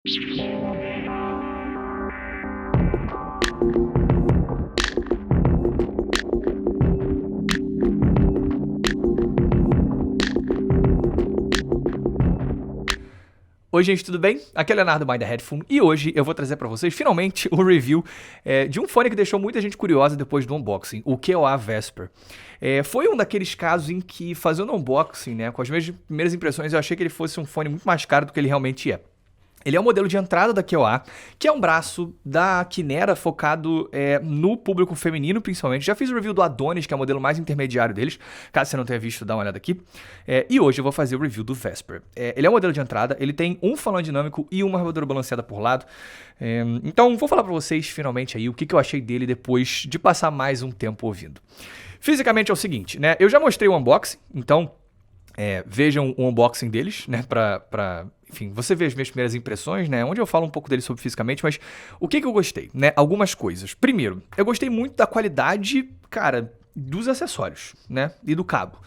Oi gente, tudo bem? Aqui é o Leonardo by The Headphone e hoje eu vou trazer para vocês finalmente o review de um fone que deixou muita gente curiosa depois do unboxing, o KOA Vesper. Foi um daqueles casos em que fazendo unboxing, né, com as minhas primeiras impressões, eu achei que ele fosse um fone muito mais caro do que ele realmente é. Ele é o modelo de entrada da KOA, que é um braço da Kinera focado no público feminino, principalmente. Já fiz o review do Adonis, que é o modelo mais intermediário deles. Caso você não tenha visto, dá uma olhada aqui. E hoje eu vou fazer o review do Vesper. Ele é um modelo de entrada, ele tem um falão dinâmico e uma armadura balanceada por lado. Então, vou falar pra vocês, finalmente, aí o que eu achei dele depois de passar mais um tempo ouvindo. Fisicamente é o seguinte, né? Eu já mostrei o unboxing, então vejam o unboxing deles, né? Enfim, você vê as minhas primeiras impressões, né? Onde eu falo um pouco dele sobre fisicamente, mas o que eu gostei, né? Algumas coisas. Primeiro, eu gostei muito da qualidade, cara, dos acessórios, né? E do cabo.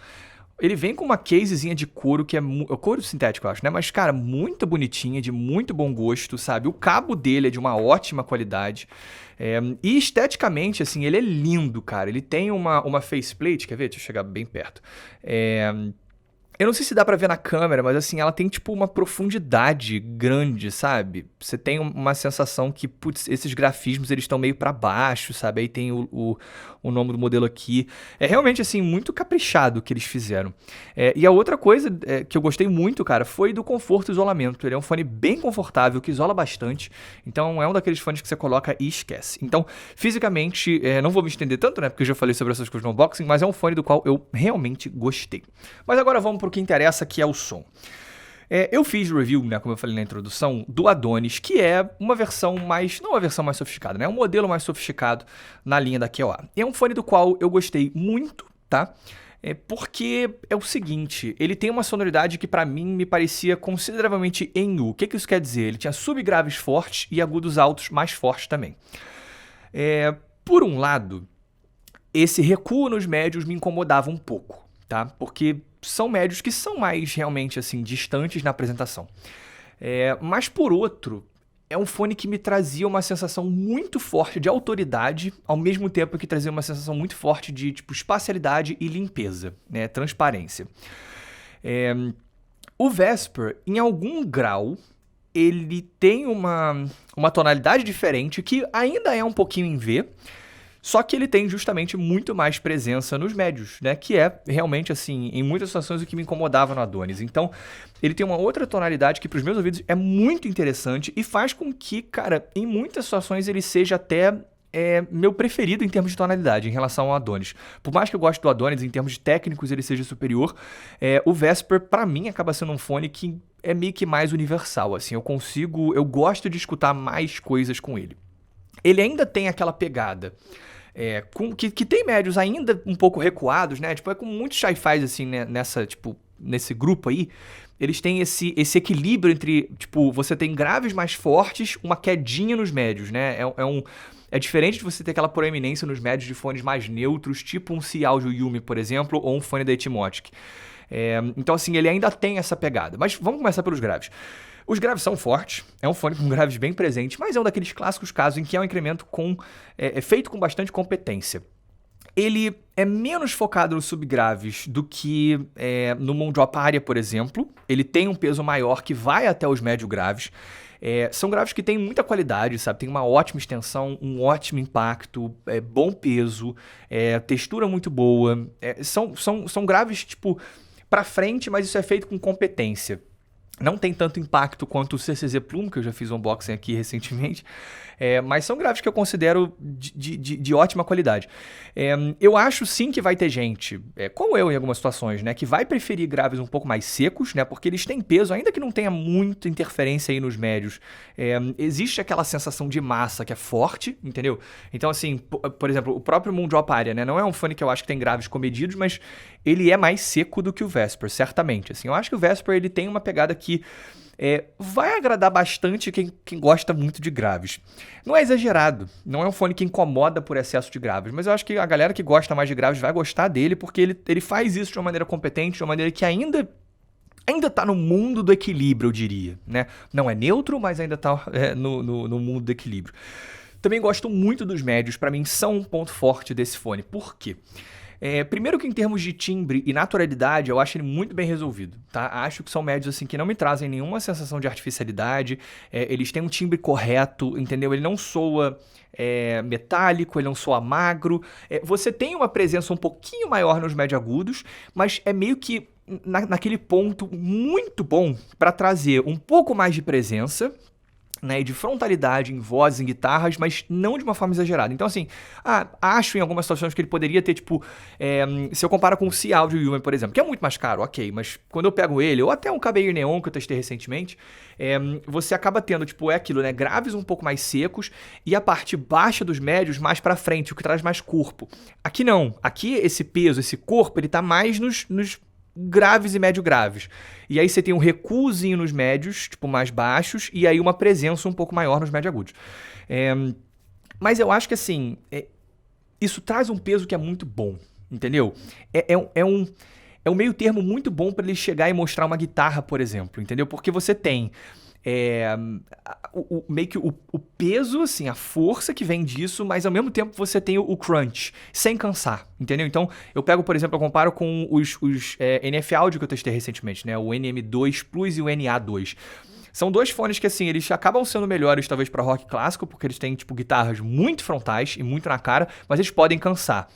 Ele vem com uma casezinha de couro, que é couro sintético, eu acho, né? Mas, cara, muito bonitinha, de muito bom gosto, sabe? O cabo dele é de uma ótima qualidade. E esteticamente, assim, ele é lindo, cara. Ele tem uma faceplate, quer ver? Deixa eu chegar bem perto. Eu não sei se dá pra ver na câmera, mas assim, ela tem tipo uma profundidade grande, sabe? Você tem uma sensação que, putz, esses grafismos eles estão meio pra baixo, sabe? Aí tem o nome do modelo aqui. É realmente assim, muito caprichado o que eles fizeram. E a outra coisa que eu gostei muito, cara, foi do conforto e isolamento. Ele é um fone bem confortável, que isola bastante. Então é um daqueles fones que você coloca e esquece. Então, fisicamente, não vou me estender tanto, né? Porque eu já falei sobre essas coisas no unboxing, mas é um fone do qual eu realmente gostei. Mas agora vamos pro que interessa, que é o som. Eu fiz review, né, como eu falei na introdução, do Adonis, que é uma versão mais, não uma versão mais sofisticada, né, um modelo mais sofisticado na linha da KOA. É um fone do qual eu gostei muito, tá? Porque é o seguinte, ele tem uma sonoridade que pra mim me parecia consideravelmente em U. O que isso quer dizer? Ele tinha subgraves fortes e agudos altos mais fortes também. Por um lado, esse recuo nos médios me incomodava um pouco, tá? Porque são médios que são mais realmente assim distantes na apresentação. Mas por outro, é um fone que me trazia uma sensação muito forte de autoridade, ao mesmo tempo que trazia uma sensação muito forte de tipo espacialidade e limpeza, né, transparência. O Vesper, em algum grau, ele tem uma tonalidade diferente que ainda é um pouquinho em V. Só que ele tem justamente muito mais presença nos médios, né? Que é realmente, assim, em muitas situações o que me incomodava no Adonis. Então, ele tem uma outra tonalidade que, para os meus ouvidos, é muito interessante e faz com que, cara, em muitas situações ele seja até meu preferido em termos de tonalidade em relação ao Adonis. Por mais que eu goste do Adonis, em termos de técnicos ele seja superior, o Vesper, para mim, acaba sendo um fone que é meio que mais universal, assim. Eu gosto de escutar mais coisas com ele. Ele ainda tem aquela pegada que tem médios ainda um pouco recuados, né? Tipo, com muitos hi-fis, assim, né? Nesse grupo aí, eles têm esse equilíbrio entre, tipo, você tem graves mais fortes, uma quedinha nos médios, né? É diferente de você ter aquela proeminência nos médios de fones mais neutros, tipo um C-Audio Yumi, por exemplo, ou um fone da Etymotic. Então, assim, ele ainda tem essa pegada. Mas vamos começar pelos graves. Os graves são fortes, é um fone com graves bem presentes, mas é um daqueles clássicos casos em que é um incremento feito com bastante competência. Ele é menos focado nos subgraves do que no Mount Drop Aria, por exemplo. Ele tem um peso maior que vai até os médio graves. São graves que têm muita qualidade, sabe? Tem uma ótima extensão, um ótimo impacto, bom peso, textura muito boa. São graves, tipo, pra frente, mas isso é feito com competência. Não tem tanto impacto quanto o CCZ Plume, que eu já fiz um unboxing aqui recentemente, mas são graves que eu considero de ótima qualidade. Eu acho sim que vai ter gente, como eu em algumas situações, né, que vai preferir graves um pouco mais secos, né, porque eles têm peso, ainda que não tenha muita interferência aí nos médios. Existe aquela sensação de massa que é forte, entendeu? Então, assim, por exemplo, o próprio Mount Drop Aria, né, não é um fone que eu acho que tem graves comedidos, mas ele é mais seco do que o Vesper, certamente. Assim, eu acho que o Vesper ele tem uma pegada que vai agradar bastante quem gosta muito de graves. Não é exagerado, não é um fone que incomoda por excesso de graves, mas eu acho que a galera que gosta mais de graves vai gostar dele, porque ele faz isso de uma maneira competente, de uma maneira que ainda ainda tá no mundo do equilíbrio, eu diria, né? Não é neutro, mas ainda tá no mundo do equilíbrio. Também gosto muito dos médios, pra mim são um ponto forte desse fone. Por quê? Primeiro que em termos de timbre e naturalidade, eu acho ele muito bem resolvido, tá? Acho que são médios assim que não me trazem nenhuma sensação de artificialidade, eles têm um timbre correto, entendeu? Ele não soa metálico, ele não soa magro, você tem uma presença um pouquinho maior nos médio agudos, mas é meio que naquele ponto muito bom para trazer um pouco mais de presença, né, e de frontalidade em vozes, em guitarras, mas não de uma forma exagerada. Então, assim, acho em algumas situações que ele poderia ter, tipo, se eu comparo com o C-Audio Human, por exemplo, que é muito mais caro, ok, mas quando eu pego ele, ou até um KBI Neon que eu testei recentemente, você acaba tendo, tipo, aquilo, né, graves um pouco mais secos e a parte baixa dos médios mais pra frente, o que traz mais corpo. Aqui não, aqui esse peso, esse corpo, ele tá mais nos graves e médio graves. E aí você tem um recuozinho nos médios, tipo, mais baixos, e aí uma presença um pouco maior nos médio agudos. Mas eu acho que, assim, isso traz um peso que é muito bom, entendeu? É um meio termo muito bom para ele chegar e mostrar uma guitarra, por exemplo, entendeu? Porque você tem meio que o peso, assim, a força que vem disso, mas ao mesmo tempo você tem o crunch, sem cansar, entendeu? Então, eu pego, por exemplo, eu comparo com os NF Audio que eu testei recentemente, né? O NM2 Plus e o NA2. São dois fones que, assim, eles acabam sendo melhores, talvez, para rock clássico, porque eles têm, tipo, guitarras muito frontais e muito na cara, mas eles podem cansar.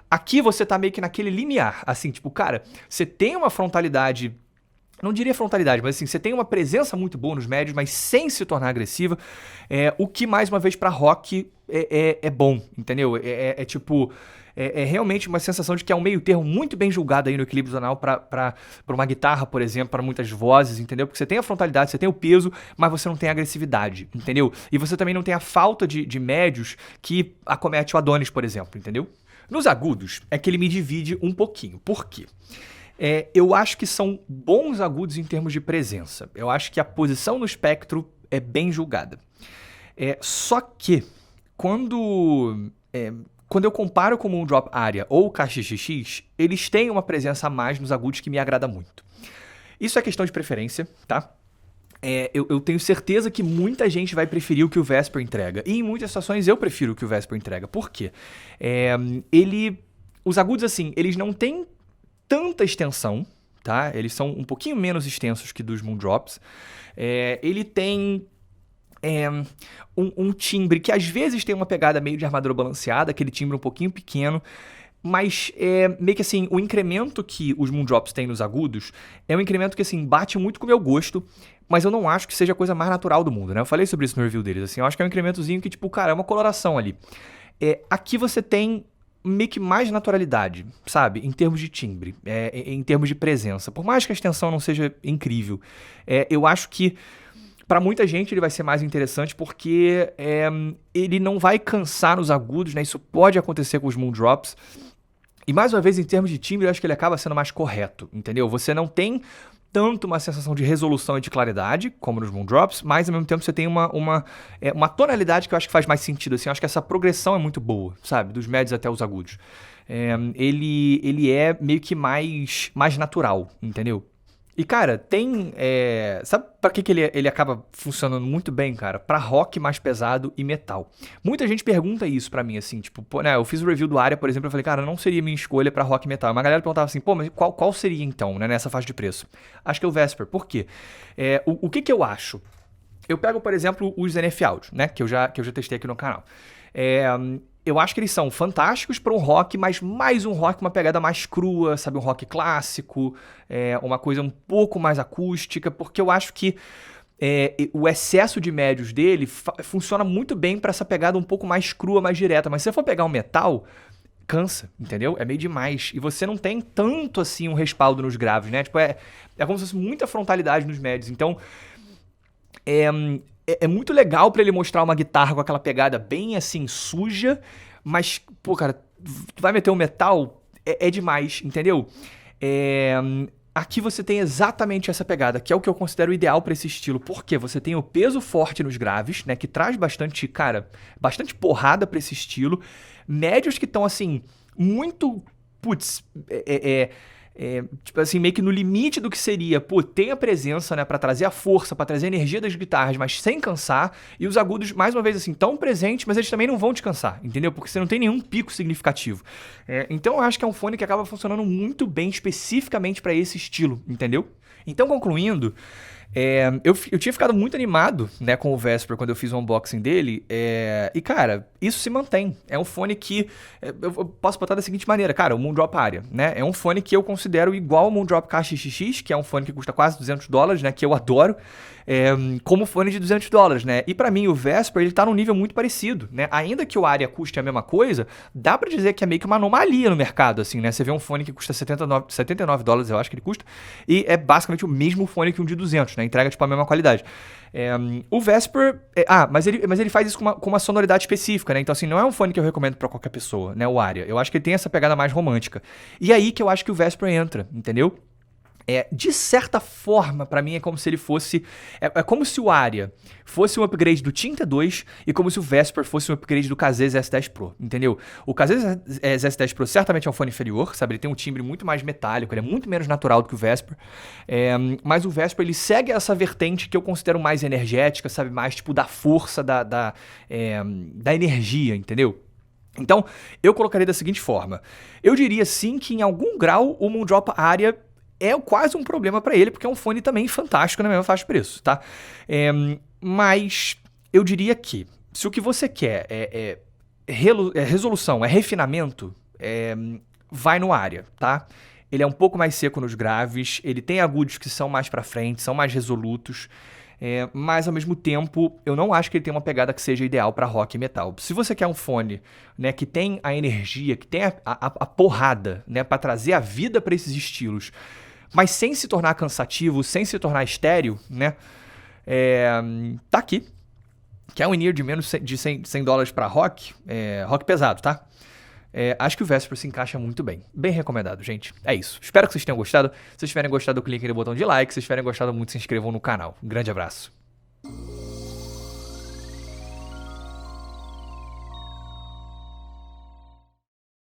Aqui você tá meio que naquele limiar, assim, tipo, cara, você tem uma frontalidade, não diria frontalidade, mas assim, você tem uma presença muito boa nos médios, mas sem se tornar agressiva, o que, mais uma vez, pra rock é bom, entendeu? Tipo, realmente uma sensação de que é um meio termo muito bem julgado aí no equilíbrio tonal pra uma guitarra, por exemplo, para muitas vozes, entendeu? Porque você tem a frontalidade, você tem o peso, mas você não tem a agressividade, entendeu? E você também não tem a falta de médios que acomete o Adonis, por exemplo, entendeu? Nos agudos, é que ele me divide um pouquinho. Por quê? Eu acho que são bons agudos em termos de presença. Eu acho que a posição no espectro é bem julgada. Só que, quando eu comparo com o Moondrop Aria ou o KXXX, eles têm uma presença a mais nos agudos que me agrada muito. Isso é questão de preferência, tá? Eu tenho certeza que muita gente vai preferir o que o Vesper entrega. E em muitas situações eu prefiro o que o Vesper entrega. Por quê? Os agudos, assim, eles não têm tanta extensão, tá? Eles são um pouquinho menos extensos que dos Moondrops. Ele tem um timbre que às vezes tem uma pegada meio de armadura balanceada, aquele timbre um pouquinho pequeno, mas meio que assim, o incremento que os Moondrops têm nos agudos é um incremento que assim, bate muito com o meu gosto, mas eu não acho que seja a coisa mais natural do mundo, né? Eu falei sobre isso no review deles, assim, eu acho que é um incrementozinho que, tipo, cara, é uma coloração ali. Aqui você tem meio que mais naturalidade, sabe? Em termos de timbre, em termos de presença. Por mais que a extensão não seja incrível, eu acho que para muita gente ele vai ser mais interessante porque ele não vai cansar nos agudos, né? Isso pode acontecer com os Moondrops. E mais uma vez, em termos de timbre, eu acho que ele acaba sendo mais correto, entendeu? Você não tem tanto uma sensação de resolução e de claridade, como nos Moondrops, mas ao mesmo tempo você tem uma tonalidade que eu acho que faz mais sentido, assim, eu acho que essa progressão é muito boa, sabe, dos médios até os agudos. Ele é meio que mais natural, entendeu? E, cara, tem... sabe pra que ele acaba funcionando muito bem, cara? Pra rock mais pesado e metal. Muita gente pergunta isso pra mim, assim, tipo... Pô, né, eu fiz o review do Aria, por exemplo, eu falei, cara, não seria minha escolha pra rock e metal. Uma galera perguntava assim, pô, mas qual seria então, né, nessa faixa de preço? Acho que é o Vesper. Por quê? O que eu acho? Eu pego, por exemplo, os NF Audio, né, que eu já testei aqui no canal. Eu acho que eles são fantásticos para um rock, mas mais um rock, uma pegada mais crua, sabe? Um rock clássico, uma coisa um pouco mais acústica, porque eu acho que o excesso de médios dele funciona muito bem para essa pegada um pouco mais crua, mais direta. Mas se você for pegar um metal, cansa, entendeu? É meio demais. E você não tem tanto assim um respaldo nos graves, né? Tipo, é como se fosse muita frontalidade nos médios. Então, é muito legal pra ele mostrar uma guitarra com aquela pegada bem, assim, suja, mas, pô, cara, tu vai meter um metal, é demais, entendeu? Aqui você tem exatamente essa pegada, que é o que eu considero ideal pra esse estilo, porque você tem o peso forte nos graves, né, que traz bastante, cara, bastante porrada pra esse estilo, médios que estão, assim, muito, putz, tipo assim, meio que no limite do que seria, pô, tem a presença, né, pra trazer a força, pra trazer a energia das guitarras, mas sem cansar, e os agudos, mais uma vez assim, tão presentes, mas eles também não vão te cansar, entendeu? Porque você não tem nenhum pico significativo. Então eu acho que é um fone que acaba funcionando muito bem especificamente pra esse estilo, entendeu? Então, concluindo, eu tinha ficado muito animado, né, com o Vesper quando eu fiz o unboxing dele, e cara, isso se mantém. É um fone que eu posso botar da seguinte maneira, cara, o Moondrop Aria, né, é um fone que eu considero igual ao Moondrop KXXX, que é um fone que custa quase $200, né, que eu adoro, como fone de $200, né, e pra mim o Vesper, ele tá num nível muito parecido, né, ainda que o Aria custe a mesma coisa, dá pra dizer que é meio que uma anomalia no mercado, assim, né, você vê um fone que custa $79, eu acho que ele custa, e é basicamente o mesmo fone que um de 200, né, entrega tipo a mesma qualidade. O Vesper, mas ele faz isso com uma sonoridade específica, né, então assim, não é um fone que eu recomendo pra qualquer pessoa, né, o Aria, eu acho que ele tem essa pegada mais romântica, e aí que eu acho que o Vesper entra, entendeu? De certa forma, pra mim é como se ele fosse... É como se o Aria fosse um upgrade do Tinta 2 e como se o Vesper fosse um upgrade do KZ S10 Pro, entendeu? O KZ S10 Pro certamente é um fone inferior, sabe? Ele tem um timbre muito mais metálico, ele é muito menos natural do que o Vesper. Mas o Vesper, ele segue essa vertente que eu considero mais energética, sabe? Mais tipo da força, da energia, entendeu? Então, eu colocaria da seguinte forma. Eu diria sim que em algum grau o Moondrop Aria é quase um problema pra ele, porque é um fone também fantástico na mesma faixa de preço, tá? Mas eu diria que se o que você quer é resolução, é refinamento, vai no Aria, tá? Ele é um pouco mais seco nos graves, ele tem agudos que são mais pra frente, são mais resolutos, mas ao mesmo tempo eu não acho que ele tem uma pegada que seja ideal pra rock e metal. Se você quer um fone, né, que tem a energia, que tem a porrada, né, pra trazer a vida pra esses estilos, mas sem se tornar cansativo, sem se tornar estéreo, né? Tá aqui. Que é um in-ear de menos de $100 pra rock. Rock pesado, tá? Acho que o Vesper se encaixa muito bem. Bem recomendado, gente. É isso. Espero que vocês tenham gostado. Se vocês tiverem gostado, cliquem no botão de like. Se vocês tiverem gostado muito, se inscrevam no canal. Um grande abraço.